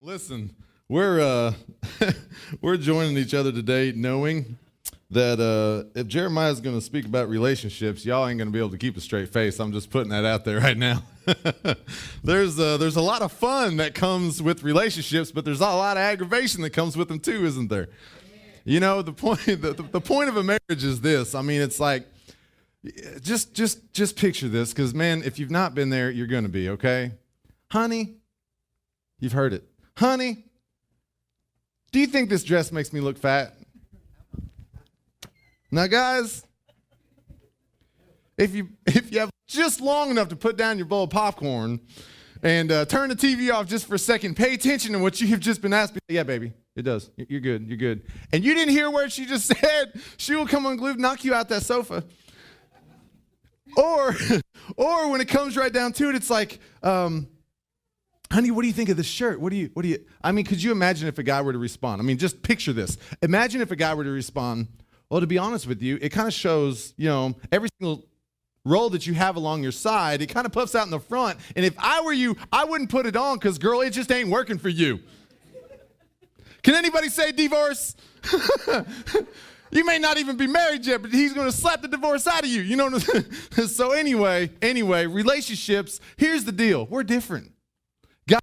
Listen, we're we're joining each other today, knowing that if Jeremiah is going to speak about relationships, y'all ain't going to be able to keep a straight face. I'm just putting that out there right now. There's a lot of fun that comes with relationships, but there's a lot of aggravation that comes with them too, isn't there? You know, the point of a marriage is this. I mean, it's like just picture this, because man, if you've not been there, you're going to be, okay? Honey, you've heard it. Honey, do you think this dress makes me look fat? Now, guys, if you have just long enough to put down your bowl of popcorn and turn the TV off just for a second, pay attention to what you have just been asked. Yeah, baby, it does. You're good. You're good. And you didn't hear what she just said. She will come unglued, knock you out that sofa. Or when it comes right down to it, it's like, honey, what do you think of this shirt? I mean, could you imagine if a guy were to respond? I mean, just picture this. Imagine if a guy were to respond, well, to be honest with you, it kind of shows, every single roll that you have along your side, it kind of puffs out in the front. And if I were you, I wouldn't put it on because, girl, it just ain't working for you. Can anybody say divorce? You may not even be married yet, but he's going to slap the divorce out of you. You know what I'm saying? So anyway, relationships, here's the deal. We're different.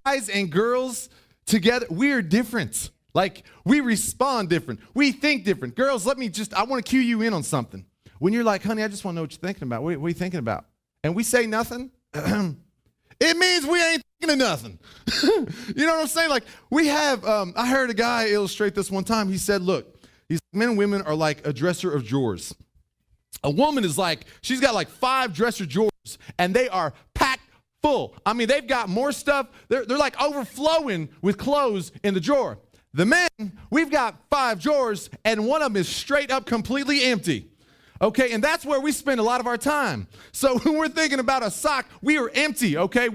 Guys and girls together, we are different. Like, we respond different. We think different. Girls, I want to cue you in on something. When you're like, honey, I just want to know what you're thinking about. What are you thinking about? And we say nothing, it means we ain't thinking of nothing. You know what I'm saying? Like, we have, I heard a guy illustrate this one time. He said, look, these men and women are like a dresser of drawers. A woman is like, she's got like 5 dresser drawers, and they are packed full. I mean, they've got more stuff. They're like overflowing with clothes in the drawer. The men, we've got 5 drawers, and one of them is straight up completely empty. Okay, and that's where we spend a lot of our time. So when we're thinking about a sock, we are empty, okay?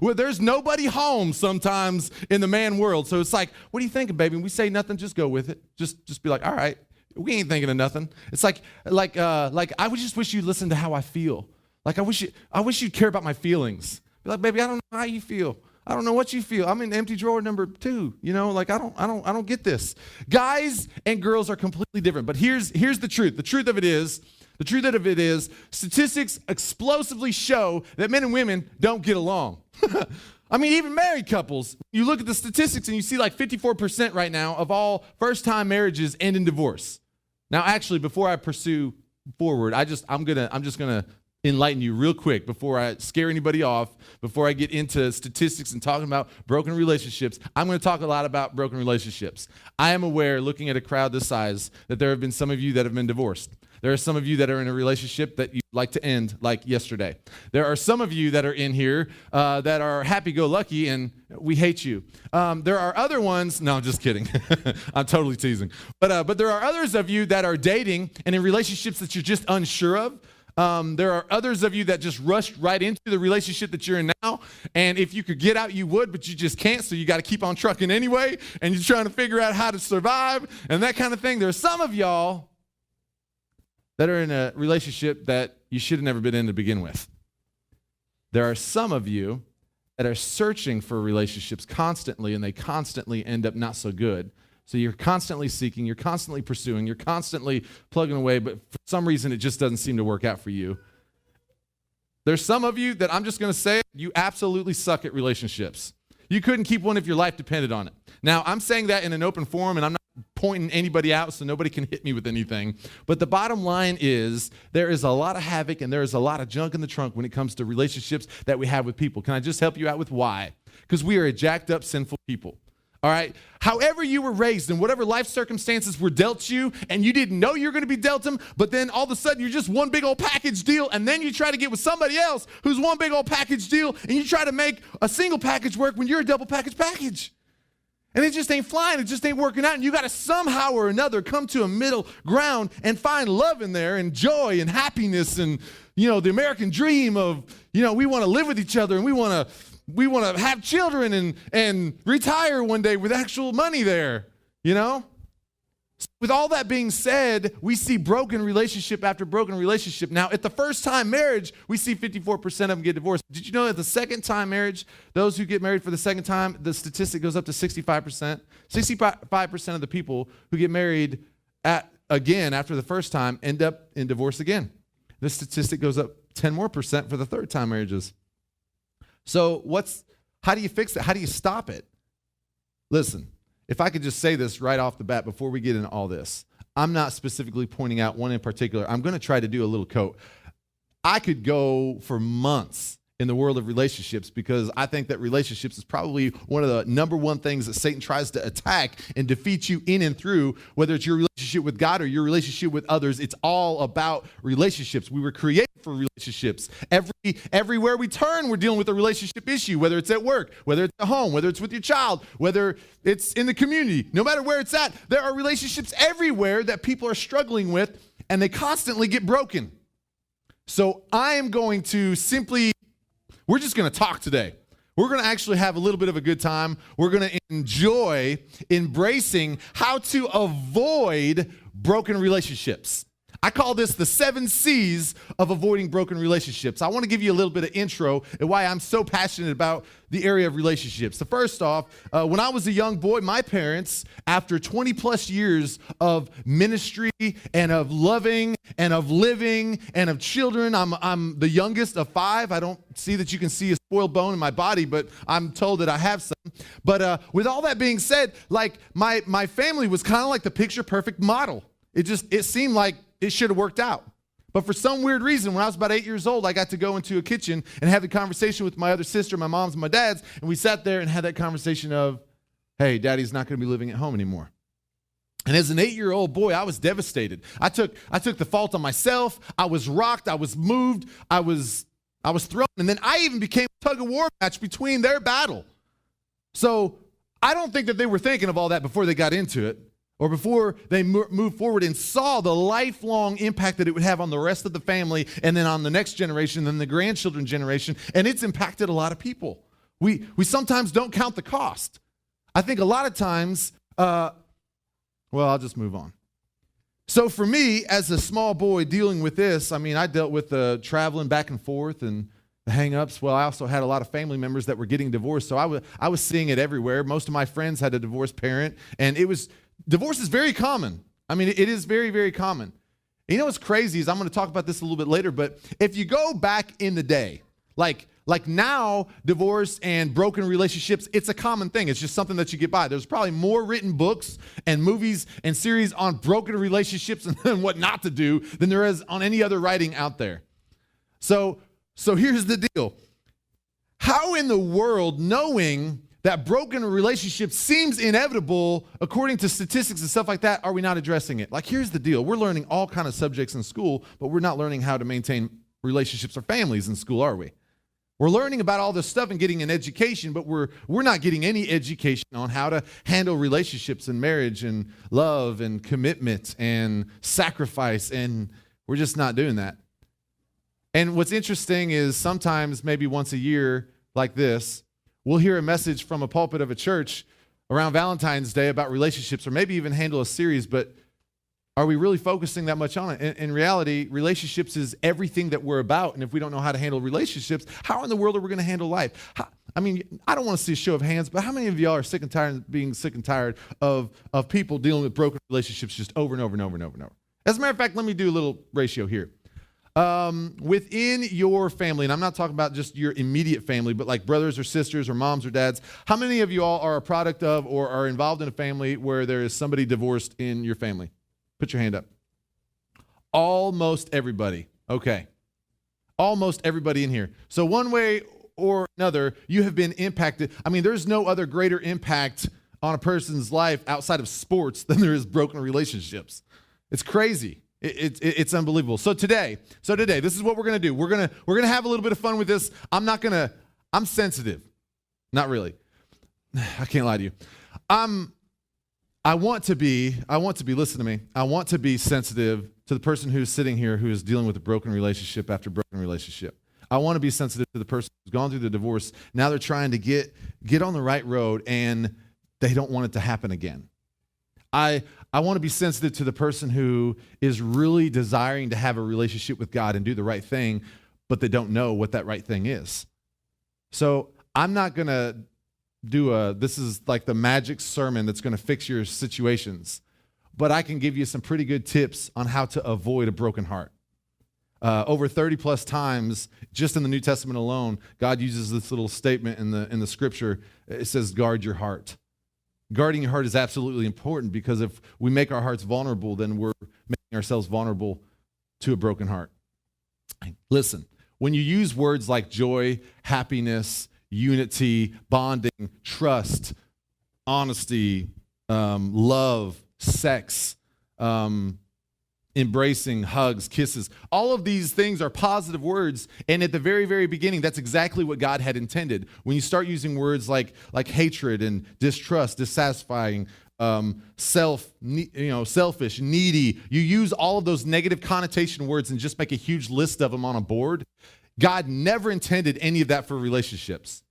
There's nobody home sometimes in the man world. So it's like, what are you thinking, baby? And we say nothing, just go with it. Just be like, all right, we ain't thinking of nothing. It's like I would just wish you'd listen to how I feel. Like, I wish you'd care about my feelings. Be like, baby, I don't know how you feel. I don't know what you feel. I'm in empty drawer number 2. Like, I don't get this. Guys and girls are completely different. But here's the truth. The truth of it is, statistics explosively show that men and women don't get along. I mean, even married couples, you look at the statistics and you see like 54% right now of all first-time marriages end in divorce. Now, actually, before I pursue forward, I'm just gonna enlighten you real quick before I scare anybody off, before I get into statistics and talking about broken relationships. I'm going to talk a lot about broken relationships. I am aware, looking at a crowd this size, that there have been some of you that have been divorced. There are some of you that are in a relationship that you'd like to end like yesterday. There are some of you that are in here that are happy-go-lucky, and we hate you. There are other ones, no, I'm just kidding. I'm totally teasing. But there are others of you that are dating and in relationships that you're just unsure of. There are others of you that just rushed right into the relationship that you're in now, and if you could get out, you would, but you just can't, so you got to keep on trucking anyway, and you're trying to figure out how to survive and that kind of thing. There are some of y'all that are in a relationship that you should have never been in to begin with. There are some of you that are searching for relationships constantly, and they constantly end up not so good. So you're constantly seeking, you're constantly pursuing, you're constantly plugging away, but for some reason it just doesn't seem to work out for you. There's some of you that I'm just going to say, you absolutely suck at relationships. You couldn't keep one if your life depended on it. Now, I'm saying that in an open forum, and I'm not pointing anybody out so nobody can hit me with anything. But the bottom line is there is a lot of havoc and there is a lot of junk in the trunk when it comes to relationships that we have with people. Can I just help you out with why? Because we are a jacked up, sinful people. All right? However you were raised and whatever life circumstances were dealt you, and you didn't know you were going to be dealt them, but then all of a sudden you're just one big old package deal, and then you try to get with somebody else who's one big old package deal, and you try to make a single package work when you're a double package. And it just ain't flying. It just ain't working out. And you got to somehow or another come to a middle ground and find love in there and joy and happiness and, the American dream of, we want to live with each other and we want to have children and retire one day with actual money there, With all that being said, we see broken relationship after broken relationship. Now, at the first time marriage, we see 54% of them get divorced. Did you know that the second time marriage, those who get married for the second time, the statistic goes up to 65%? 65% of the people who get married again after the first time end up in divorce again. This statistic goes up 10% more for the third time marriages. So how do you fix it? How do you stop it? Listen. If I could just say this right off the bat before we get into all this, I'm not specifically pointing out one in particular. I'm going to try to do a little coat. I could go for months in the world of relationships because I think that relationships is probably one of the number one things that Satan tries to attack and defeat you in and through, whether it's your relationship with God or your relationship with others. It's all about relationships. We were created for relationships. Everywhere we turn, we're dealing with a relationship issue, whether it's at work, whether it's at home, whether it's with your child, whether it's in the community. No matter where it's at, there are relationships everywhere that people are struggling with, and they constantly get broken. So I am going to we're just going to talk today. We're going to actually have a little bit of a good time. We're going to enjoy embracing how to avoid broken relationships. I call this the 7 C's of avoiding broken relationships. I want to give you a little bit of intro and why I'm so passionate about the area of relationships. So first off, when I was a young boy, my parents, after 20 plus years of ministry and of loving and of living and of children, I'm the youngest of 5. I don't see that you can see a spoiled bone in my body, but I'm told that I have some. But with all that being said, like my family was kind of like the picture perfect model. It seemed like it should have worked out. But for some weird reason, when I was about 8 years old, I got to go into a kitchen and have a conversation with my other sister, my mom's and my dad's, and we sat there and had that conversation of, hey, Daddy's not going to be living at home anymore. And as an 8-year-old boy, I was devastated. I took the fault on myself. I was rocked. I was moved. I was thrown. And then I even became a tug-of-war match between their battle. So I don't think that they were thinking of all that before they got into it, or before they moved forward and saw the lifelong impact that it would have on the rest of the family and then on the next generation, then the grandchildren generation, and it's impacted a lot of people. We sometimes don't count the cost. I think a lot of times, I'll just move on. So for me, as a small boy dealing with this, I dealt with traveling back and forth and the hang-ups. Well, I also had a lot of family members that were getting divorced, so I was seeing it everywhere. Most of my friends had a divorced parent, and divorce is very common. It is very, very common. And you know what's crazy is I'm going to talk about this a little bit later, but if you go back in the day, like now, divorce and broken relationships, it's a common thing. It's just something that you get by. There's probably more written books and movies and series on broken relationships and what not to do than there is on any other writing out there. So here's the deal. How in the world, knowing that broken relationship seems inevitable according to statistics and stuff like that, are we not addressing it? Like, here's the deal. We're learning all kind of subjects in school, but we're not learning how to maintain relationships or families in school, are we? We're learning about all this stuff and getting an education, but we're not getting any education on how to handle relationships and marriage and love and commitment and sacrifice, and we're just not doing that. And what's interesting is sometimes, maybe once a year like this, we'll hear a message from a pulpit of a church around Valentine's Day about relationships, or maybe even handle a series, but are we really focusing that much on it? In reality, relationships is everything that we're about, and if we don't know how to handle relationships, how in the world are we going to handle life? I don't want to see a show of hands, but how many of y'all are sick and tired of being sick and tired of people dealing with broken relationships just over and over and over and over and over? As a matter of fact, let me do a little ratio here. Within your family, and I'm not talking about just your immediate family, but like brothers or sisters or moms or dads, how many of you all are a product of or are involved in a family where there is somebody divorced in your family? Put your hand up. Almost everybody. Okay. Almost everybody in here. So one way or another, you have been impacted. There's no other greater impact on a person's life outside of sports than there is broken relationships. It's crazy. It's unbelievable. So today, this is what we're gonna do. We're gonna have a little bit of fun with this. I'm sensitive. Not really. I can't lie to you. I want to be, listen to me. I want to be sensitive to the person who's sitting here who is dealing with a broken relationship after broken relationship. I want to be sensitive to the person who's gone through the divorce. Now they're trying to get on the right road and they don't want it to happen again. I want to be sensitive to the person who is really desiring to have a relationship with God and do the right thing, but they don't know what that right thing is. So I'm not going to this is like the magic sermon that's going to fix your situations, but I can give you some pretty good tips on how to avoid a broken heart. Over 30 plus times, just in the New Testament alone, God uses this little statement in the scripture. It says, guard your heart. Guarding your heart is absolutely important, because if we make our hearts vulnerable, then we're making ourselves vulnerable to a broken heart. Listen, when you use words like joy, happiness, unity, bonding, trust, honesty, love, sex, embracing, hugs, kisses, all of these things are positive words, and at the very, very beginning, that's exactly what God had intended. When you start using words like hatred and distrust, dissatisfying, selfish, needy, you use all of those negative connotation words and just make a huge list of them on a board. God never intended any of that for relationships.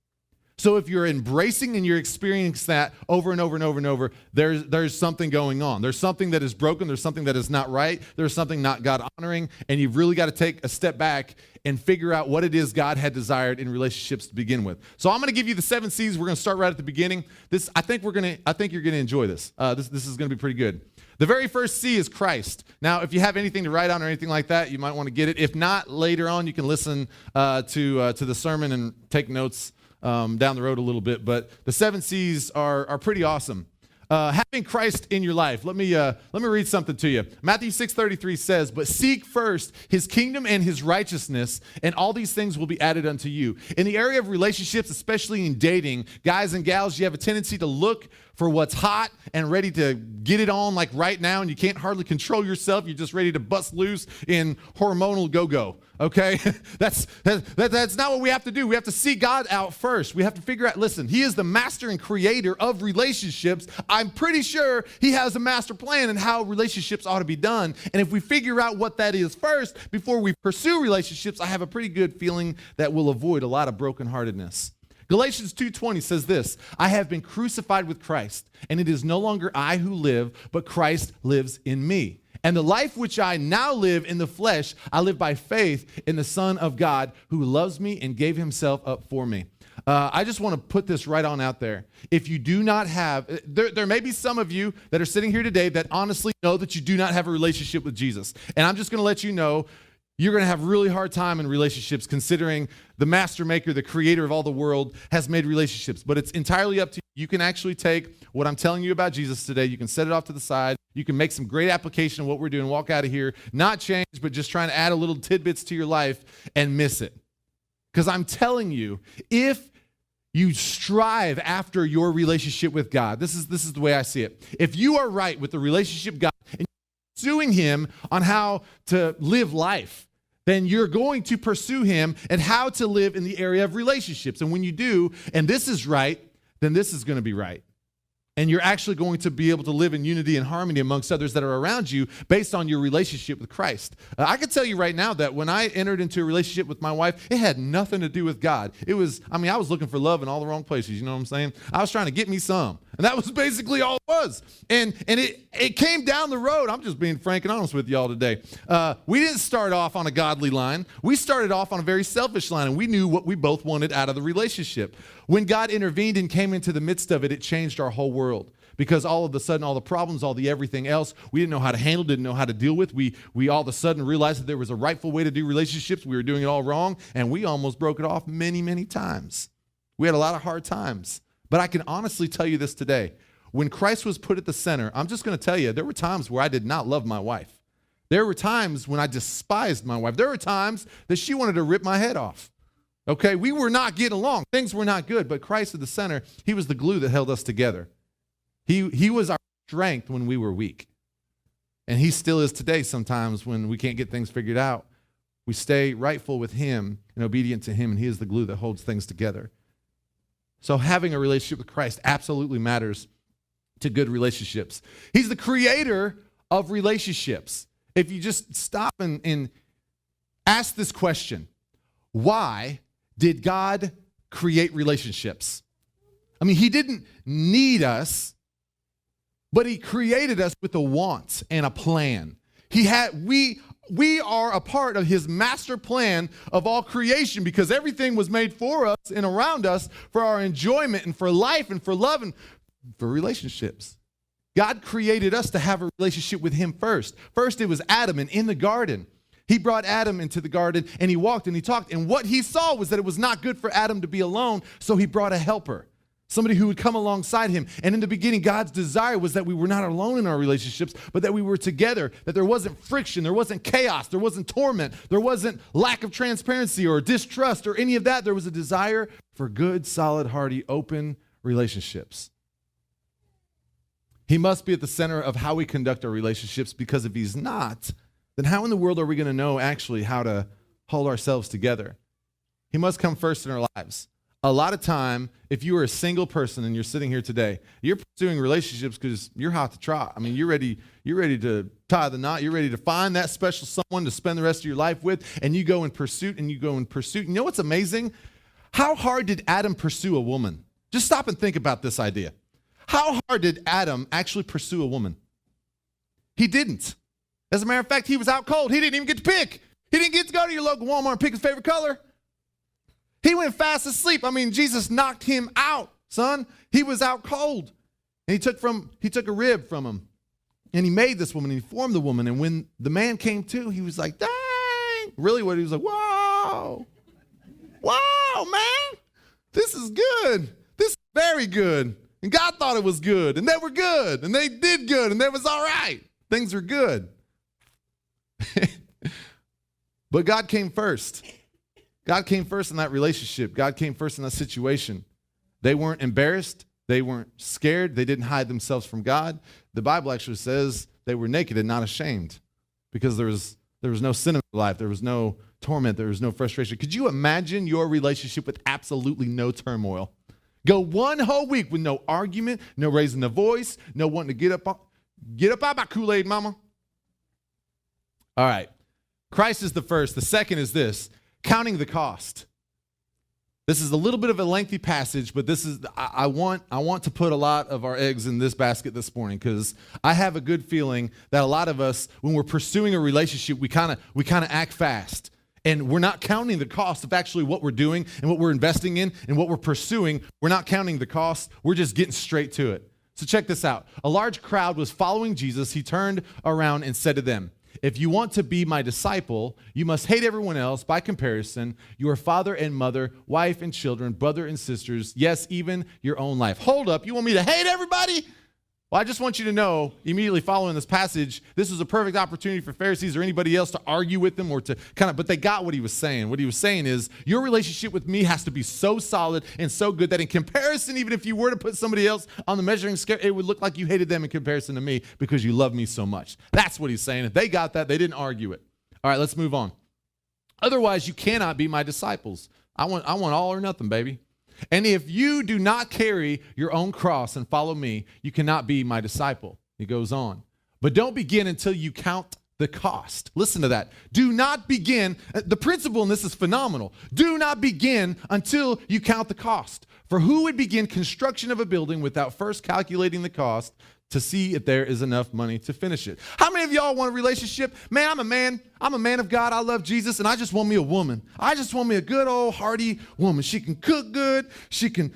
So if you're embracing and you're experiencing that over and over and over and over, there's something going on. There's something that is broken. There's something that is not right. There's something not God-honoring. And you've really got to take a step back and figure out what it is God had desired in relationships to begin with. So I'm going to give you the 7 C's. We're going to start right at the beginning. I think you're going to enjoy this. This is going to be pretty good. The very first C is Christ. Now, if you have anything to write on or anything like that, you might want to get it. If not, later on, you can listen to the sermon and take notes down the road a little bit. But the 7 C's are pretty awesome. Having Christ in your life. Let me read something to you. Matthew 6:33 says, "But seek first his kingdom and his righteousness, and all these things will be added unto you." In the area of relationships, especially in dating, guys and gals, you have a tendency to look for what's hot and ready to get it on like right now, and you can't hardly control yourself. You're just ready to bust loose in hormonal go-go. Okay? That's not what we have to do. We have to see God out first. We have to figure out, listen, he is the master and creator of relationships. I'm pretty sure he has a master plan and how relationships ought to be done. And if we figure out what that is first before we pursue relationships, I have a pretty good feeling that we'll avoid a lot of brokenheartedness. Galatians 2:20 says this, "I have been crucified with Christ, and it is no longer I who live, but Christ lives in me. And the life which I now live in the flesh, I live by faith in the Son of God who loves me and gave himself up for me." I just want to put this right on out there. If you do not have, there may be some of you that are sitting here today that honestly know that you do not have a relationship with Jesus. And I'm just going to let you know, you're going to have a really hard time in relationships, considering the master maker, the creator of all the world, has made relationships. But it's entirely up to you. You can actually take what I'm telling you about Jesus today. You can set it off to the side. You can make some great application of what we're doing, walk out of here, not change, but just trying to add a little tidbits to your life and miss it. Because I'm telling you, if you strive after your relationship with God, this is the way I see it. If you are right with the relationship with God and you're pursuing him on how to live life, then you're going to pursue him and how to live in the area of relationships. And when you do, and this is right, then this is going to be right. And you're actually going to be able to live in unity and harmony amongst others that are around you based on your relationship with Christ. I can tell you right now that when I entered into a relationship with my wife, it had nothing to do with God. I was looking for love in all the wrong places, you know what I'm saying? I was trying to get me some. And that was basically all it was. And it came down the road. I'm just being frank and honest with y'all today. We didn't start off on a godly line. We started off on a very selfish line, and we knew what we both wanted out of the relationship. When God intervened and came into the midst of it, it changed our whole world. Because all of a sudden, all the problems, all the everything else, we didn't know how to handle, didn't know how to deal with. We all of a sudden realized that there was a rightful way to do relationships. We were doing it all wrong, and we almost broke it off many, many times. We had a lot of hard times. But I can honestly tell you this today. When Christ was put at the center, I'm just going to tell you, there were times where I did not love my wife. There were times when I despised my wife. There were times that she wanted to rip my head off. Okay, we were not getting along. Things were not good, but Christ at the center, he was the glue that held us together. He was our strength when we were weak. And he still is today sometimes when we can't get things figured out. We stay rightful with him and obedient to him, and he is the glue that holds things together. So having a relationship with Christ absolutely matters to good relationships. He's the creator of relationships. If you just stop and ask this question, why did God create relationships? I mean, he didn't need us. but he created us with a want and a plan. We are a part of his master plan of all creation because everything was made for us and around us for our enjoyment and for life and for love and for relationships. God created us to have a relationship with him first. First, it was Adam, and in the garden, he brought Adam into the garden, and he walked and he talked, and what he saw was that it was not good for Adam to be alone, so he brought a helper, somebody who would come alongside him. And in the beginning, God's desire was that we were not alone in our relationships, but that we were together, that there wasn't friction, there wasn't chaos, there wasn't torment, there wasn't lack of transparency or distrust or any of that. There was a desire for good, solid, hearty, open relationships. He must be at the center of how we conduct our relationships, because if he's not, then how in the world are we going to know actually how to hold ourselves together? He must come first in our lives. A lot of time, if you are a single person and you're sitting here today, you're pursuing relationships because you're hot to trot. I mean, you're ready to tie the knot. You're ready to find that special someone to spend the rest of your life with, and you go in pursuit and you go in pursuit. You know what's amazing? How hard did Adam pursue a woman? Just stop and think about this idea. How hard did Adam actually pursue a woman? He didn't. As a matter of fact, he was out cold. He didn't even get to pick. He didn't get to go to your local Walmart and pick his favorite color. He went fast asleep. I mean, Jesus knocked him out, son. He was out cold. And he took a rib from him. And he made this woman, and he formed the woman. And when the man came to, he was like, dang. Really what he was like, whoa. Wow, man. This is good. This is very good. And God thought it was good, and they were good, and they did good, and that was all right. Things are good. But God came first. God came first in that relationship. God came first in that situation. They weren't embarrassed. They weren't scared. They didn't hide themselves from God. The Bible actually says they were naked and not ashamed because there was no sin in their life. There was no torment. There was no frustration. Could you imagine your relationship with absolutely no turmoil? Go one whole week with no argument, no raising the voice, no wanting to get up out my Kool-Aid, mama. All right. Christ is the first. The second is this, counting the cost. This is a little bit of a lengthy passage, but this is I want to put a lot of our eggs in this basket this morning, because I have a good feeling that a lot of us, when we're pursuing a relationship, we kind of act fast. And we're not counting the cost of actually what we're doing and what we're investing in and what we're pursuing. We're not counting the cost. We're just getting straight to it. So check this out. A large crowd was following Jesus. He turned around and said to them, if you want to be my disciple, you must hate everyone else by comparison, your father and mother, wife and children, brother and sisters, yes, even your own life. Hold up. You want me to hate everybody? Well, I just want you to know, immediately following this passage, this was a perfect opportunity for Pharisees or anybody else to argue with them or to but they got what he was saying. What he was saying is, your relationship with me has to be so solid and so good that in comparison, even if you were to put somebody else on the measuring scale, it would look like you hated them in comparison to me because you love me so much. That's what he's saying. If they got that, they didn't argue it. All right, let's move on. Otherwise, you cannot be my disciples. I want all or nothing, baby. And if you do not carry your own cross and follow me, you cannot be my disciple. He goes on. But don't begin until you count the cost. Listen to that. Do not begin. The principle in this is phenomenal. Do not begin until you count the cost. For who would begin construction of a building without first calculating the cost to see if there is enough money to finish it? How many of y'all want a relationship? Man, I'm a man of God. I love Jesus, and I just want me a woman. I just want me a good old hearty woman. She can cook good. She can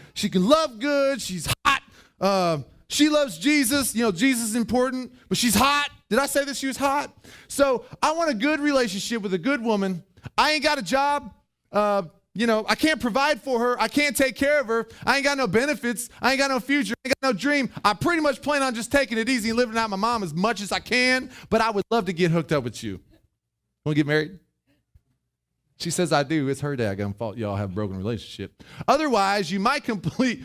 love good. She's hot. She loves Jesus. You know, Jesus is important, but she's hot. Did I say that she was hot? So I want a good relationship with a good woman. I ain't got a job. I can't provide for her. I can't take care of her. I ain't got no benefits. I ain't got no future. I ain't got no dream. I pretty much plan on just taking it easy and living out my mom as much as I can, but I would love to get hooked up with you. Want to get married? She says I do. It's her daggone fault y'all have a broken relationship. Otherwise, you might complete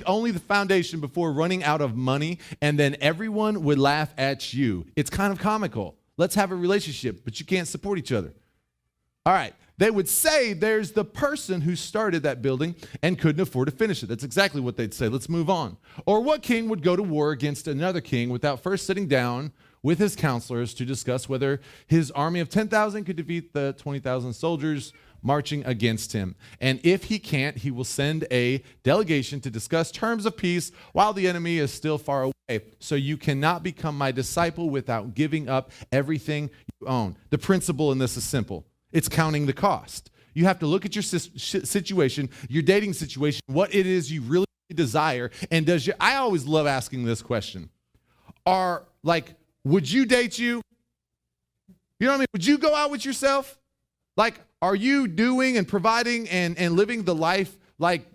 only the foundation before running out of money, and then everyone would laugh at you. It's kind of comical. Let's have a relationship, but you can't support each other. All right. They would say there's the person who started that building and couldn't afford to finish it. That's exactly what they'd say. Let's move on. Or what king would go to war against another king without first sitting down with his counselors to discuss whether his army of 10,000 could defeat the 20,000 soldiers marching against him. And if he can't, he will send a delegation to discuss terms of peace while the enemy is still far away. So you cannot become my disciple without giving up everything you own. The principle in this is simple. It's counting the cost. You have to look at your situation, your dating situation, what it is you really desire, and I always love asking this question. Would you date you? You know what I mean? Would you go out with yourself? Are you doing and providing and living the life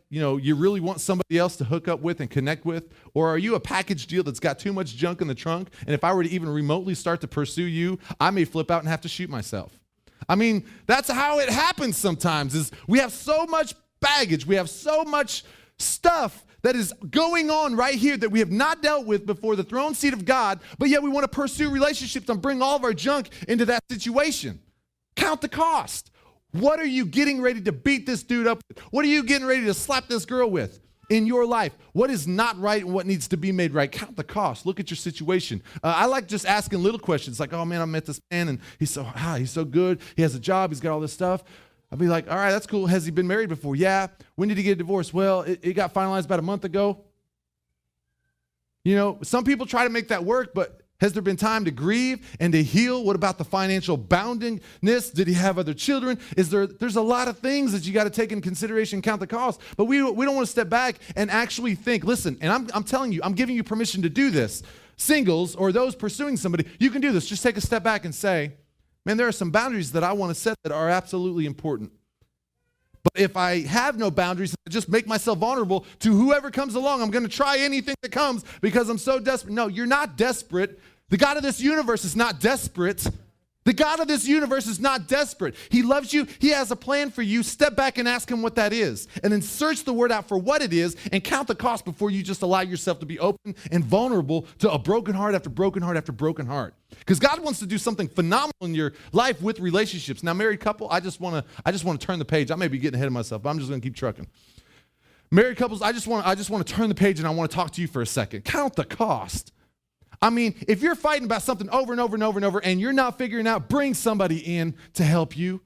you really want somebody else to hook up with and connect with? Or are you a package deal that's got too much junk in the trunk, and if I were to even remotely start to pursue you, I may flip out and have to shoot myself? I mean, that's how it happens sometimes, is we have so much baggage, we have so much stuff that is going on right here that we have not dealt with before the throne seat of God, but yet we want to pursue relationships and bring all of our junk into that situation. Count the cost. What are you getting ready to beat this dude up with? What are you getting ready to slap this girl with in your life? What is not right and what needs to be made right? Count the cost. Look at your situation. I like just asking little questions like, oh man, I met this man and he's so good. He has a job. He's got all this stuff. I'll be like, all right, that's cool. Has he been married before? Yeah. When did he get a divorce? Well, it got finalized about a month ago. You know, some people try to make that work, but has there been time to grieve and to heal? What about the financial boundingness? Did he have other children? There's a lot of things that you got to take in consideration, count the cost. But we don't want to step back and actually think, listen, and I'm telling you, I'm giving you permission to do this. Singles or those pursuing somebody, you can do this. Just take a step back and say, man, there are some boundaries that I want to set that are absolutely important. But if I have no boundaries, I just make myself vulnerable to whoever comes along. I'm going to try anything that comes because I'm so desperate. No, you're not desperate. The God of this universe is not desperate. The God of this universe is not desperate. He loves you. He has a plan for you. Step back and ask him what that is. And then search the word out for what it is and count the cost before you just allow yourself to be open and vulnerable to a broken heart after broken heart after broken heart. Because God wants to do something phenomenal in your life with relationships. Now, married couple, I just want to turn the page. I may be getting ahead of myself, but I'm just going to keep trucking. Married couples, I just want to turn the page and I want to talk to you for a second. Count the cost. I mean, if you're fighting about something over and over and over and over and you're not figuring out, bring somebody in to help you.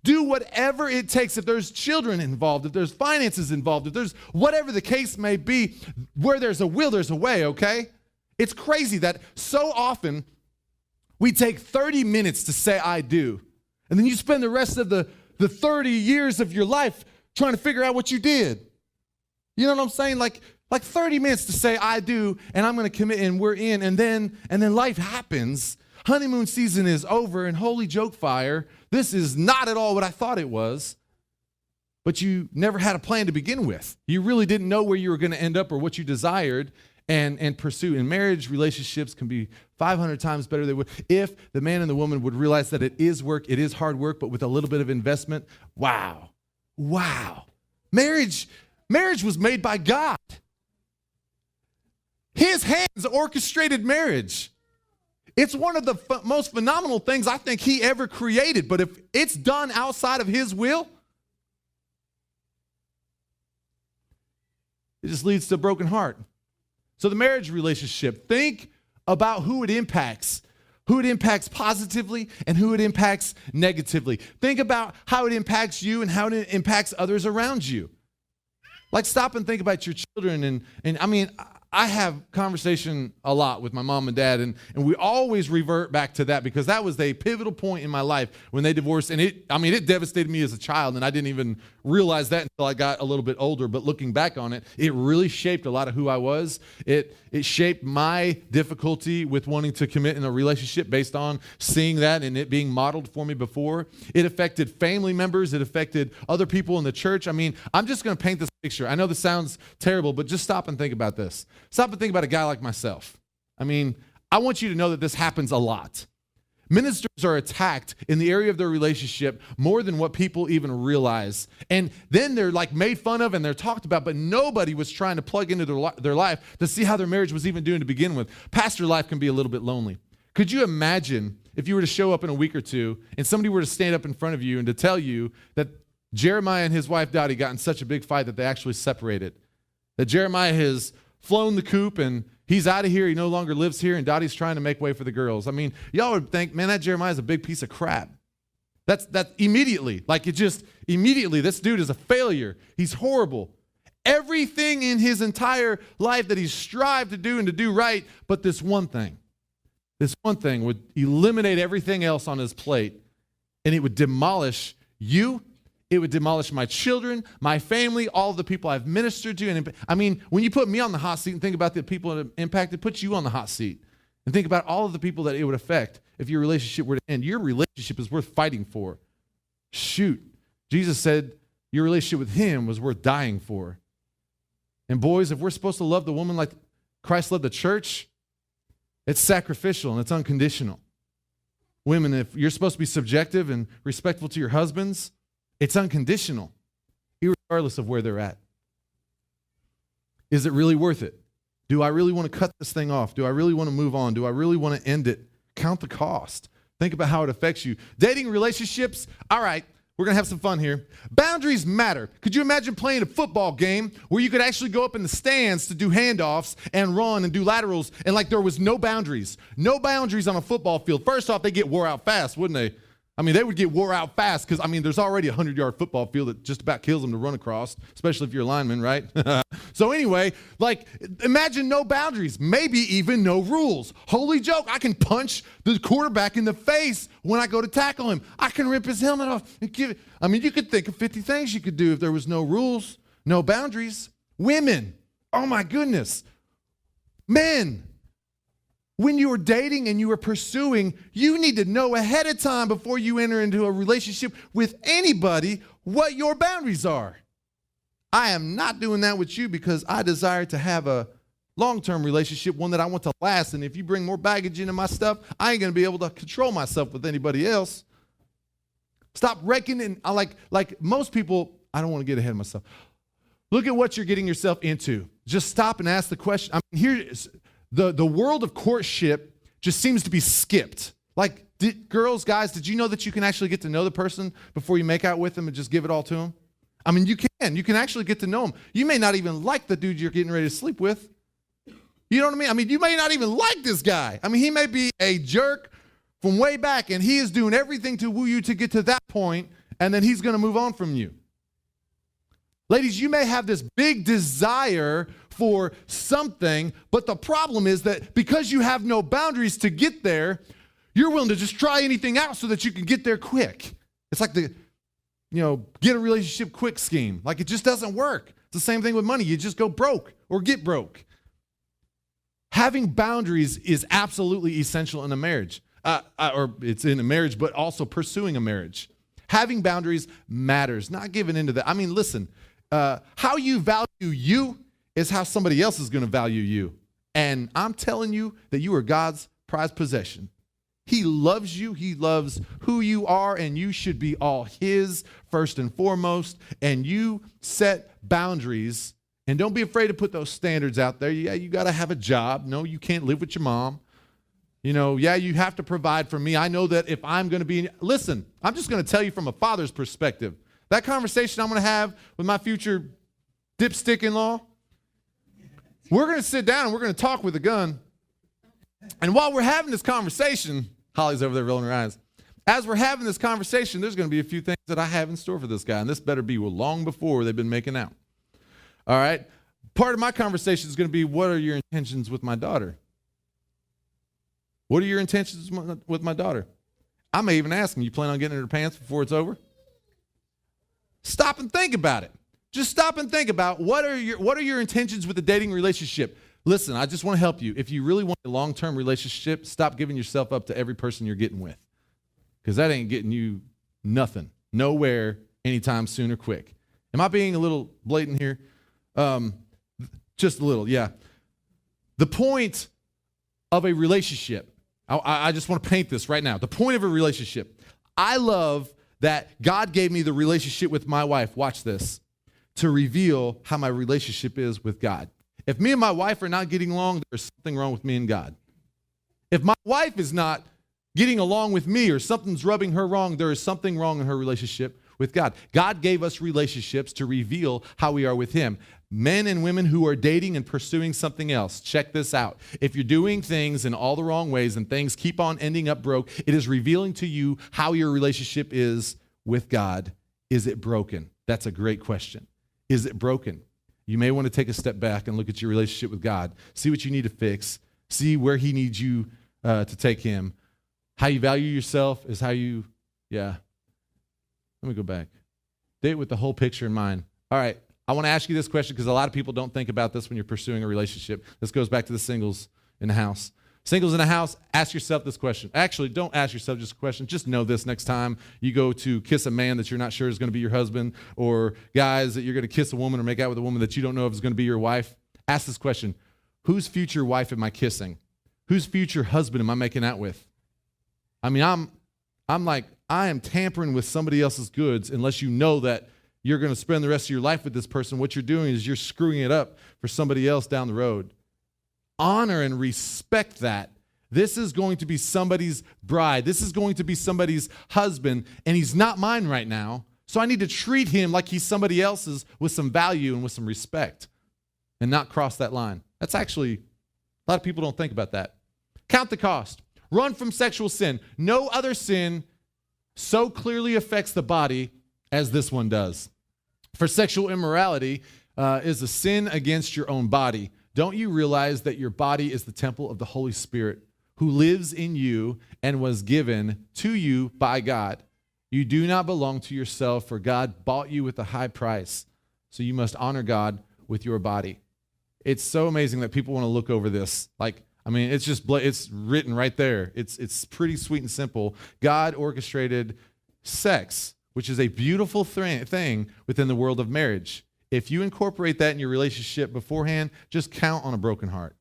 Do whatever it takes. If there's children involved, if there's finances involved, if there's whatever the case may be, where there's a will, there's a way, okay? It's crazy that so often we take 30 minutes to say I do, and then you spend the rest of the 30 years of your life trying to figure out what you did. You know what I'm saying? Like 30 minutes to say I do, and I'm going to commit, and we're in, and then life happens. Honeymoon season is over, and holy joke fire, this is not at all what I thought it was. But you never had a plan to begin with. You really didn't know where you were going to end up or what you desired and pursue. And marriage relationships can be 500 times better than if the man and the woman would realize that it is work, it is hard work, but with a little bit of investment. Wow. Marriage was made by God. His hands orchestrated marriage. It's one of the most phenomenal things I think he ever created. But if it's done outside of his will, it just leads to a broken heart. So the marriage relationship, think about who it impacts positively and who it impacts negatively. Think about how it impacts you and how it impacts others around you. Like, stop and think about your children. And I mean, I have conversation a lot with my mom and dad, and we always revert back to that because that was a pivotal point in my life when they divorced. And it devastated me as a child, and I didn't even realize that until I got a little bit older. But looking back on it, it really shaped a lot of who I was. It shaped my difficulty with wanting to commit in a relationship based on seeing that and it being modeled for me before. It affected family members. It affected other people in the church. I mean, I'm just going to paint this picture. I know this sounds terrible, but just stop and think about this. Stop and think about a guy like myself. I mean, I want you to know that this happens a lot. Ministers are attacked in the area of their relationship more than what people even realize. And then they're like made fun of and they're talked about, but nobody was trying to plug into their life to see how their marriage was even doing to begin with. Pastor life can be a little bit lonely. Could you imagine if you were to show up in a week or two and somebody were to stand up in front of you and to tell you that Jeremiah and his wife Dottie got in such a big fight that they actually separated, that Jeremiah has flown the coop and he's out of here, he no longer lives here, and Dottie's trying to make way for the girls. I mean, y'all would think, man, that Jeremiah's a big piece of crap. That's immediately. Like it just, immediately, this dude is a failure. He's horrible. Everything in his entire life that he's strived to do and to do right, but this one thing would eliminate everything else on his plate, and it would demolish you. It would demolish my children, my family, all of the people I've ministered to. And I mean, when you put me on the hot seat and think about the people that impacted, put you on the hot seat and think about all of the people that it would affect if your relationship were to end. Your relationship is worth fighting for. Shoot. Jesus said your relationship with him was worth dying for. And boys, if we're supposed to love the woman like Christ loved the church, it's sacrificial and it's unconditional. Women, if you're supposed to be subjective and respectful to your husbands, it's unconditional, regardless of where they're at. Is it really worth it? Do I really want to cut this thing off? Do I really want to move on? Do I really want to end it? Count the cost. Think about how it affects you. Dating relationships, all right, we're going to have some fun here. Boundaries matter. Could you imagine playing a football game where you could actually go up in the stands to do handoffs and run and do laterals and like there was no boundaries? No boundaries on a football field. First off, they get wore out fast, wouldn't they? I mean, they would get wore out fast because, I mean, there's already a 100-yard football field that just about kills them to run across, especially if you're a lineman, right? So anyway, like, imagine no boundaries, maybe even no rules. Holy joke, I can punch the quarterback in the face when I go to tackle him. I can rip his helmet off and give it. I mean, you could think of 50 things you could do if there was no rules, no boundaries. Women, oh my goodness. Men. When you are dating and you are pursuing, you need to know ahead of time before you enter into a relationship with anybody what your boundaries are. I am not doing that with you because I desire to have a long-term relationship, one that I want to last. And if you bring more baggage into my stuff, I ain't going to be able to control myself with anybody else. Stop reckoning. Like most people, I don't want to get ahead of myself. Look at what you're getting yourself into. Just stop and ask the question. I mean, here's the world of courtship just seems to be skipped. Like, girls, guys, did you know that you can actually get to know the person before you make out with them and just give it all to them? I mean, you can. You can actually get to know them. You may not even like the dude you're getting ready to sleep with. You know what I mean? I mean, you may not even like this guy. I mean, he may be a jerk from way back, and he is doing everything to woo you to get to that point, and then he's going to move on from you. Ladies, you may have this big desire for something, but the problem is that because you have no boundaries to get there, you're willing to just try anything out so that you can get there quick. It's like the, get a relationship quick scheme. Like it just doesn't work. It's the same thing with money. You just go broke or get broke. Having boundaries is absolutely essential in a marriage, or it's in a marriage, but also pursuing a marriage. Having boundaries matters, not giving into that. I mean, listen, how you value you is how somebody else is going to value you. And I'm telling you that you are God's prized possession. He loves you. He loves who you are, and you should be all his first and foremost. And you set boundaries, and don't be afraid to put those standards out there. Yeah, you got to have a job. No, you can't live with your mom. Yeah, you have to provide for me. I know that if I'm going to be, listen, I'm just going to tell you from a father's perspective. That conversation I'm going to have with my future dipstick-in-law, we're going to sit down and we're going to talk with a gun. And while we're having this conversation, Holly's over there rolling her eyes. As we're having this conversation, there's going to be a few things that I have in store for this guy, and this better be long before they've been making out. All right? Part of my conversation is going to be, what are your intentions with my daughter? What are your intentions with my daughter? I may even ask him, you plan on getting in her pants before it's over? Stop and think about it. Just stop and think about what are your intentions with the dating relationship. Listen, I just want to help you. If you really want a long-term relationship, stop giving yourself up to every person you're getting with, because that ain't getting you nothing, nowhere, anytime soon or quick. Am I being a little blatant here? Just a little, yeah. The point of a relationship, I just want to paint this right now. The point of a relationship, I love that God gave me the relationship with my wife, watch this, to reveal how my relationship is with God. If me and my wife are not getting along, there's something wrong with me and God. If my wife is not getting along with me or something's rubbing her wrong, there is something wrong in her relationship with God. God gave us relationships to reveal how we are with him. Men and women who are dating and pursuing something else, check this out. If you're doing things in all the wrong ways and things keep on ending up broke, it is revealing to you how your relationship is with God. Is it broken? That's a great question. Is it broken? You may want to take a step back and look at your relationship with God. See what you need to fix. See where he needs you to take him. How you value yourself is how you, let me go back. Date with the whole picture in mind. All right, I want to ask you this question because a lot of people don't think about this when you're pursuing a relationship. This goes back to the singles in the house. Singles in the house, ask yourself this question. Actually, don't ask yourself just a question. Just know this next time you go to kiss a man that you're not sure is going to be your husband, or guys that you're going to kiss a woman or make out with a woman that you don't know if is going to be your wife. Ask this question. Whose future wife am I kissing? Whose future husband am I making out with? I mean, I'm like, I am tampering with somebody else's goods unless you know that you're going to spend the rest of your life with this person. What you're doing is you're screwing it up for somebody else down the road. Honor and respect that. This is going to be somebody's bride. This is going to be somebody's husband, and he's not mine right now. So I need to treat him like he's somebody else's with some value and with some respect and not cross that line. That's actually, a lot of people don't think about that. Count the cost. Run from sexual sin. No other sin so clearly affects the body as this one does. For sexual immorality is a sin against your own body. Don't you realize that your body is the temple of the Holy Spirit who lives in you and was given to you by God? You do not belong to yourself, for God bought you with a high price. So you must honor God with your body. It's so amazing that people want to look over this. It's written right there. It's pretty sweet and simple. God orchestrated sex, which is a beautiful thing within the world of marriage. If you incorporate that in your relationship beforehand, just count on a broken heart.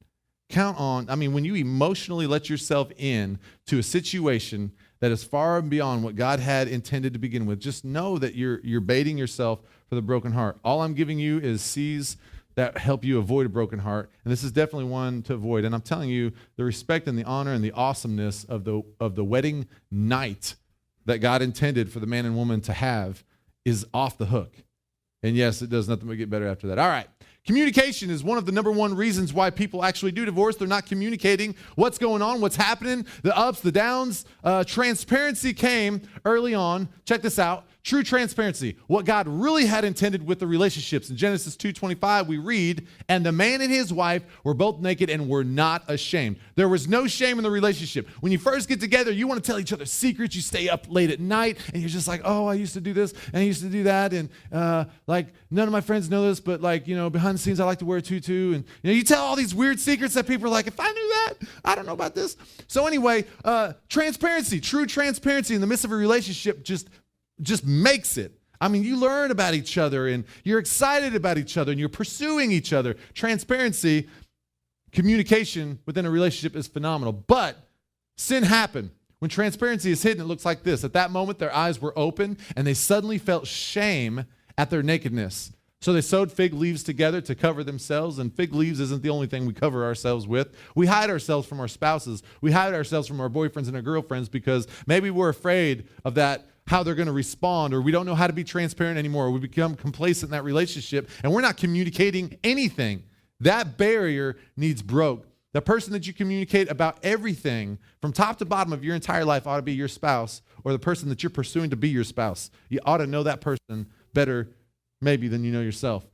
When you emotionally let yourself in to a situation that is far beyond what God had intended to begin with, just know that you're baiting yourself for the broken heart. All I'm giving you is C's that help you avoid a broken heart, and this is definitely one to avoid. And I'm telling you, the respect and the honor and the awesomeness of the wedding night that God intended for the man and woman to have is off the hook. And yes, it does nothing but get better after that. All right. Communication is one of the number one reasons why people actually do divorce. They're not communicating what's going on, what's happening, the ups, the downs. Transparency came early on. Check this out. True transparency. What God really had intended with the relationships. In Genesis 2:25, we read, and the man and his wife were both naked and were not ashamed. There was no shame in the relationship. When you first get together, you want to tell each other secrets. You stay up late at night, and you're just like, oh, I used to do this, and I used to do that, and none of my friends know this, but behind the scenes, I like to wear a tutu, and you tell all these weird secrets that people are like, if I knew that, I don't know about this. So anyway, transparency, true transparency in the midst of a relationship just makes it. You learn about each other and you're excited about each other and you're pursuing each other. Transparency, communication within a relationship is phenomenal. But sin happened. When transparency is hidden, it looks like this. At that moment, their eyes were open and they suddenly felt shame at their nakedness. So they sewed fig leaves together to cover themselves, and fig leaves isn't the only thing we cover ourselves with. We hide ourselves from our spouses. We hide ourselves from our boyfriends and our girlfriends because maybe we're afraid of that, how they're going to respond, or we don't know how to be transparent anymore. Or we become complacent in that relationship, and we're not communicating anything. That barrier needs broke. The person that you communicate about everything from top to bottom of your entire life ought to be your spouse, or the person that you're pursuing to be your spouse. You ought to know that person better maybe than you know yourself.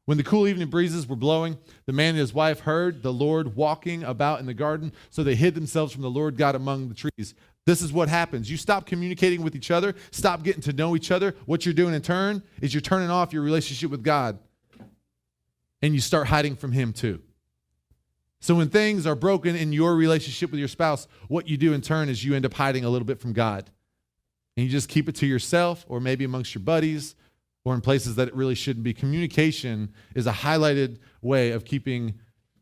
When the cool evening breezes were blowing, the man and his wife heard the Lord walking about in the garden, so they hid themselves from the Lord God among the trees. This is what happens. You stop communicating with each other, stop getting to know each other. What you're doing in turn is you're turning off your relationship with God, and you start hiding from him too. So when things are broken in your relationship with your spouse, what you do in turn is you end up hiding a little bit from God. And you just keep it to yourself, or maybe amongst your buddies, or in places that it really shouldn't be. Communication is a highlighted way of keeping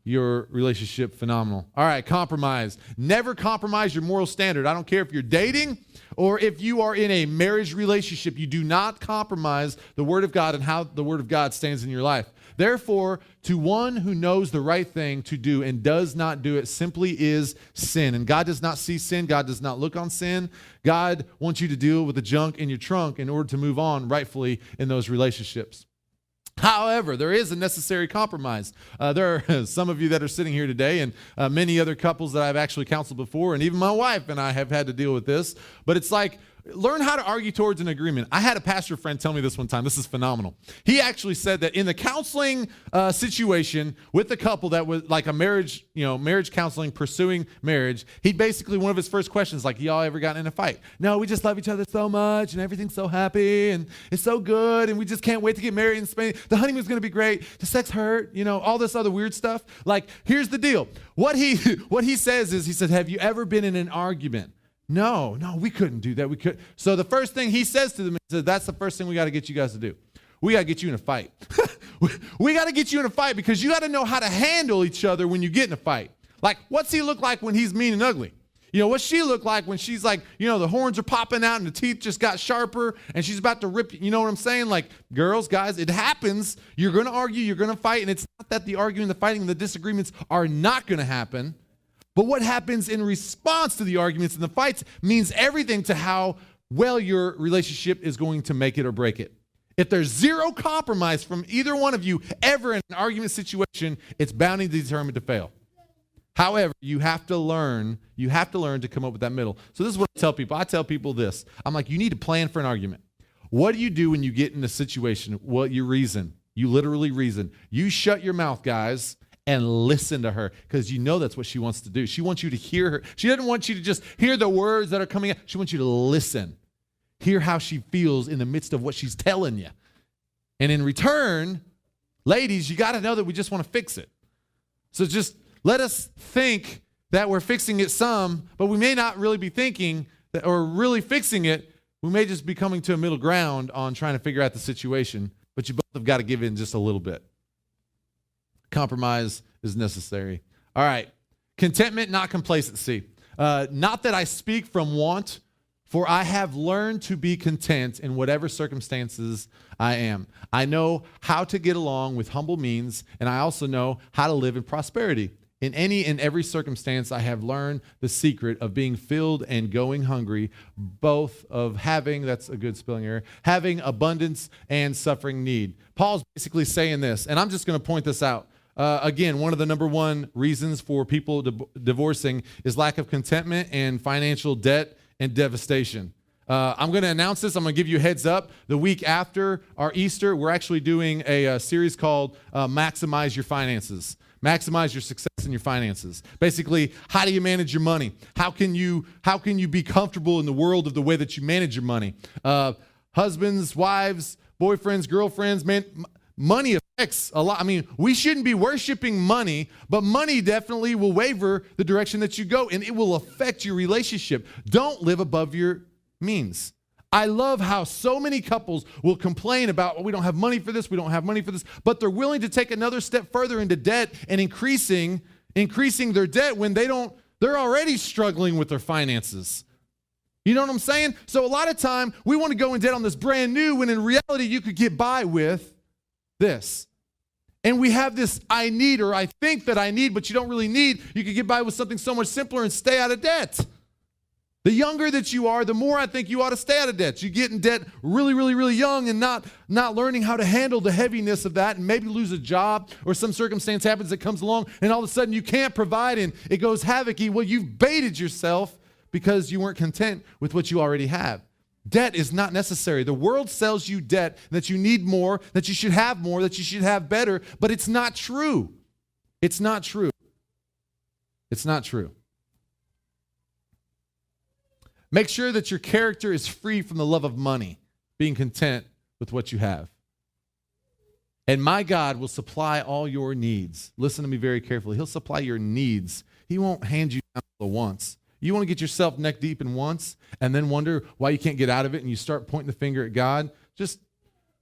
your relationship phenomenal. All right, compromise. Never compromise your moral standard. I don't care if you're dating or if you are in a marriage relationship. You do not compromise the Word of God and how the Word of God stands in your life. Therefore, to one who knows the right thing to do and does not do it simply is sin. And God does not see sin. God does not look on sin. God wants you to deal with the junk in your trunk in order to move on rightfully in those relationships. However, there is a necessary compromise. There are some of you that are sitting here today and many other couples that I've actually counseled before, and even my wife and I have had to deal with this. But it's like, learn how to argue towards an agreement. I had a pastor friend tell me this one time. This is phenomenal. He actually said that in the counseling situation with the couple that was like a marriage, marriage counseling, pursuing marriage, he basically, one of his first questions, like, y'all ever gotten in a fight? No, we just love each other so much and everything's so happy and it's so good and we just can't wait to get married in Spain. The honeymoon's going to be great. The sex hurt, all this other weird stuff. Like, here's the deal. What he says is, he said, have you ever been in an argument? No, we couldn't do that. We could. So the first thing he says to them is, that's the first thing we got to get you guys to do. We got to get you in a fight. We got to get you in a fight because you got to know how to handle each other when you get in a fight. Like, what's he look like when he's mean and ugly? What's she look like when she's like, the horns are popping out and the teeth just got sharper and she's about to rip you? You know what I'm saying? Like, girls, guys, it happens. You're going to argue. You're going to fight. And it's not that the arguing, the fighting, and the disagreements are not going to happen. But what happens in response to the arguments and the fights means everything to how well your relationship is going to make it or break it. If there's zero compromise from either one of you ever in an argument situation, it's bound and determined to fail. However, you have to learn to come up with that middle. So this is what I tell people. I tell people this. I'm like, you need to plan for an argument. What do you do when you get in a situation? Well, you reason. You literally reason. You shut your mouth, guys, and listen to her, because that's what she wants to do. She wants you to hear her. She doesn't want you to just hear the words that are coming out. She wants you to listen. Hear how she feels in the midst of what she's telling you. And in return, ladies, you got to know that we just want to fix it. So just let us think that we're fixing it some, but we may not really be thinking that, or really fixing it. We may just be coming to a middle ground on trying to figure out the situation, but you both have got to give in just a little bit. Compromise is necessary. All right. Contentment, not complacency. Not that I speak from want, for I have learned to be content in whatever circumstances I am. I know how to get along with humble means, and I also know how to live in prosperity. In any and every circumstance, I have learned the secret of being filled and going hungry, both of having, that's a good spelling error, having abundance and suffering need. Paul's basically saying this, and I'm just going to point this out. Again, one of the number one reasons for people divorcing is lack of contentment and financial debt and devastation. I'm going to announce this. I'm going to give you a heads up. The week after our Easter, we're actually doing a series called Maximize Your Finances. Maximize your success in your finances. Basically, how do you manage your money? How can you be comfortable in the world of the way that you manage your money? Husbands, wives, boyfriends, girlfriends, man. Money affects a lot. I mean, we shouldn't be worshiping money, but money definitely will waver the direction that you go, and it will affect your relationship. Don't live above your means. I love how so many couples will complain about, we don't have money for this, we don't have money for this, but they're willing to take another step further into debt and increasing their debt when they're already struggling with their finances. You know what I'm saying? So a lot of time, we want to go in debt on this brand new, when in reality, you could get by with this. And we have this I need, or I think that I need, but you don't really need. You could get by with something so much simpler and stay out of debt. The younger that you are, the more I think you ought to stay out of debt. You get in debt really, really, really young and not learning how to handle the heaviness of that, and maybe lose a job or some circumstance happens that comes along and all of a sudden you can't provide and it goes havoc-y. Well, you've baited yourself because you weren't content with what you already have. Debt is not necessary. The world sells you debt, that you need more, that you should have more, that you should have better, but it's not true. It's not true. It's not true. Make sure that your character is free from the love of money, being content with what you have. And my God will supply all your needs. Listen to me very carefully. He'll supply your needs. He won't hand you down the wants. You want to get yourself neck deep in wants and then wonder why you can't get out of it, and you start pointing the finger at God? Just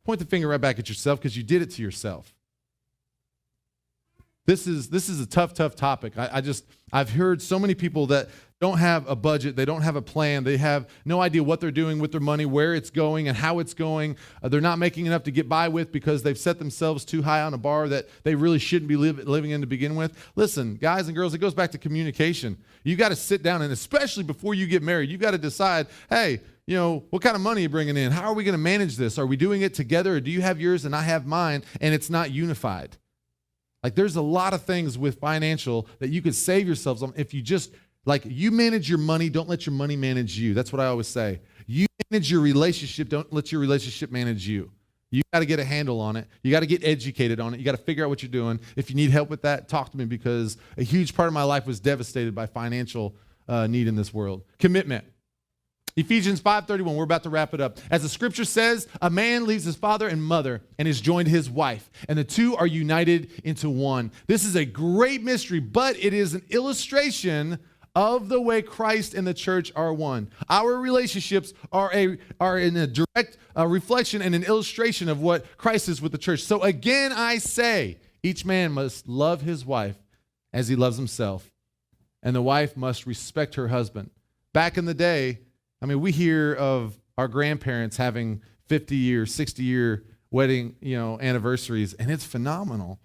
point the finger right back at yourself, because you did it to yourself. This is a tough topic. I've heard so many people that don't have a budget, they don't have a plan, they have no idea what they're doing with their money, where it's going and how it's going. They're not making enough to get by with because they've set themselves too high on a bar that they really shouldn't be living in to begin with. Listen, guys and girls, it goes back to communication. You got to sit down, and especially before you get married, you got to decide, hey, what kind of money are you bringing in? How are we going to manage this? Are we doing it together, or do you have yours and I have mine, and it's not unified? Like, there's a lot of things with financial that you could save yourselves on if you just, you manage your money, don't let your money manage you. That's what I always say. You manage your relationship, don't let your relationship manage you. You got to get a handle on it. You got to get educated on it. You got to figure out what you're doing. If you need help with that, talk to me, because a huge part of my life was devastated by financial need in this world. Commitment. Ephesians 5:31, we're about to wrap it up. As the scripture says, a man leaves his father and mother and is joined to his wife, and the two are united into one. This is a great mystery, but it is an illustration of the way Christ and the church are one. Our relationships are in a direct reflection and an illustration of what Christ is with the church. So again, I say, each man must love his wife as he loves himself, and the wife must respect her husband. Back in the day, we hear of our grandparents having 50-year, 60-year wedding, anniversaries, and it's phenomenal.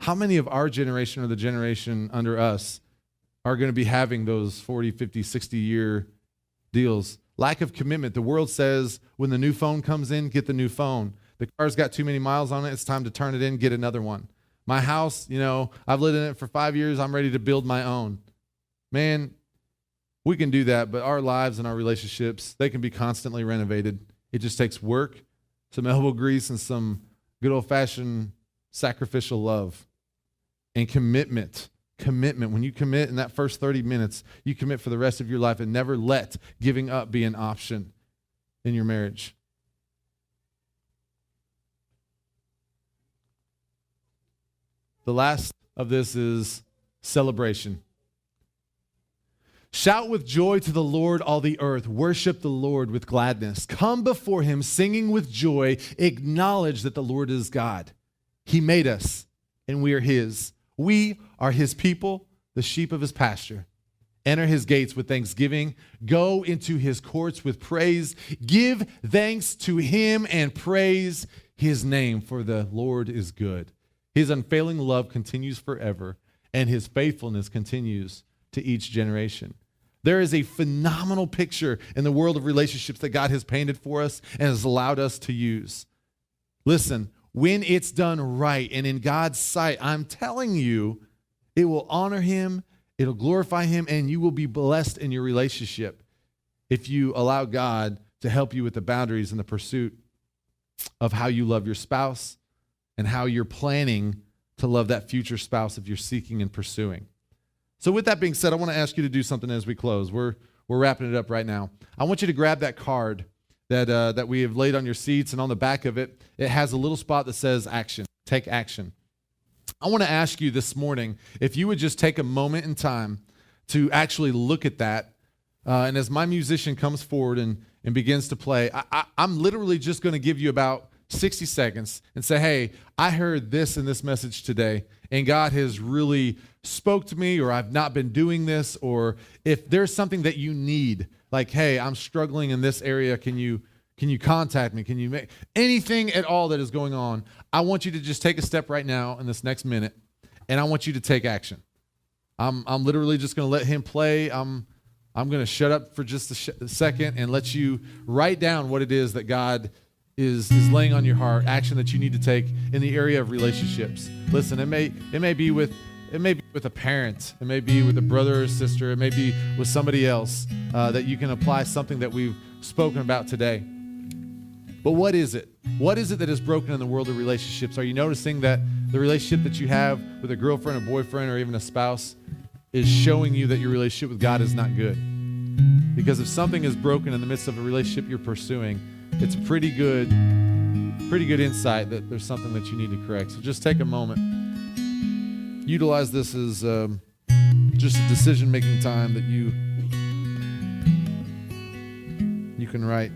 How many of our generation or the generation under us are going to be having those 40, 50, 60-year deals? Lack of commitment. The world says when the new phone comes in, get the new phone. The car's got too many miles on it. It's time to turn it in, get another one. My house, I've lived in it for 5 years. I'm ready to build my own. Man, we can do that, but our lives and our relationships, they can be constantly renovated. It just takes work, some elbow grease, and some good old-fashioned sacrificial love and commitment. Commitment. When you commit in that first 30 minutes, you commit for the rest of your life, and never let giving up be an option in your marriage. The last of this is celebration. Shout with joy to the Lord, all the earth. Worship the Lord with gladness. Come before him singing with joy. Acknowledge that the Lord is God. He made us, and we are his. We are his people, the sheep of his pasture. Enter his gates with thanksgiving. Go into his courts with praise. Give thanks to him and praise his name, for the Lord is good. His unfailing love continues forever, and his faithfulness continues to each generation. There is a phenomenal picture in the world of relationships that God has painted for us and has allowed us to use. Listen, when it's done right and in God's sight, I'm telling you, it will honor him, it'll glorify him, and you will be blessed in your relationship if you allow God to help you with the boundaries and the pursuit of how you love your spouse and how you're planning to love that future spouse if you're seeking and pursuing. So with that being said, I want to ask you to do something as we close. We're wrapping it up right now. I want you to grab that card that we have laid on your seats, and on the back of it, it has a little spot that says action. Take action. I want to ask you this morning if you would just take a moment in time to actually look at that. And as my musician comes forward and begins to play, I'm literally just going to give you about 60 seconds and say, hey, I heard this in this message today, and God has really spoke to me, or I've not been doing this, or if there's something that you need, like, hey, I'm struggling in this area, can you contact me? Can you make anything at all that is going on? I want you to just take a step right now in this next minute, and I want you to take action. I'm literally just going to let him play. I'm going to shut up for just a second and let you write down what it is that God is laying on your heart, action that you need to take in the area of relationships. Listen, it may be with a parent, it may be with a brother or sister, it may be with somebody else that you can apply something that we've spoken about today. But what is it? What is it that is broken in the world of relationships? Are you noticing that the relationship that you have with a girlfriend, a boyfriend, or even a spouse is showing you that your relationship with God is not good? Because if something is broken in the midst of a relationship you're pursuing, it's pretty good insight that there's something that you need to correct. So just take a moment. Utilize this as just a decision-making time that you can write.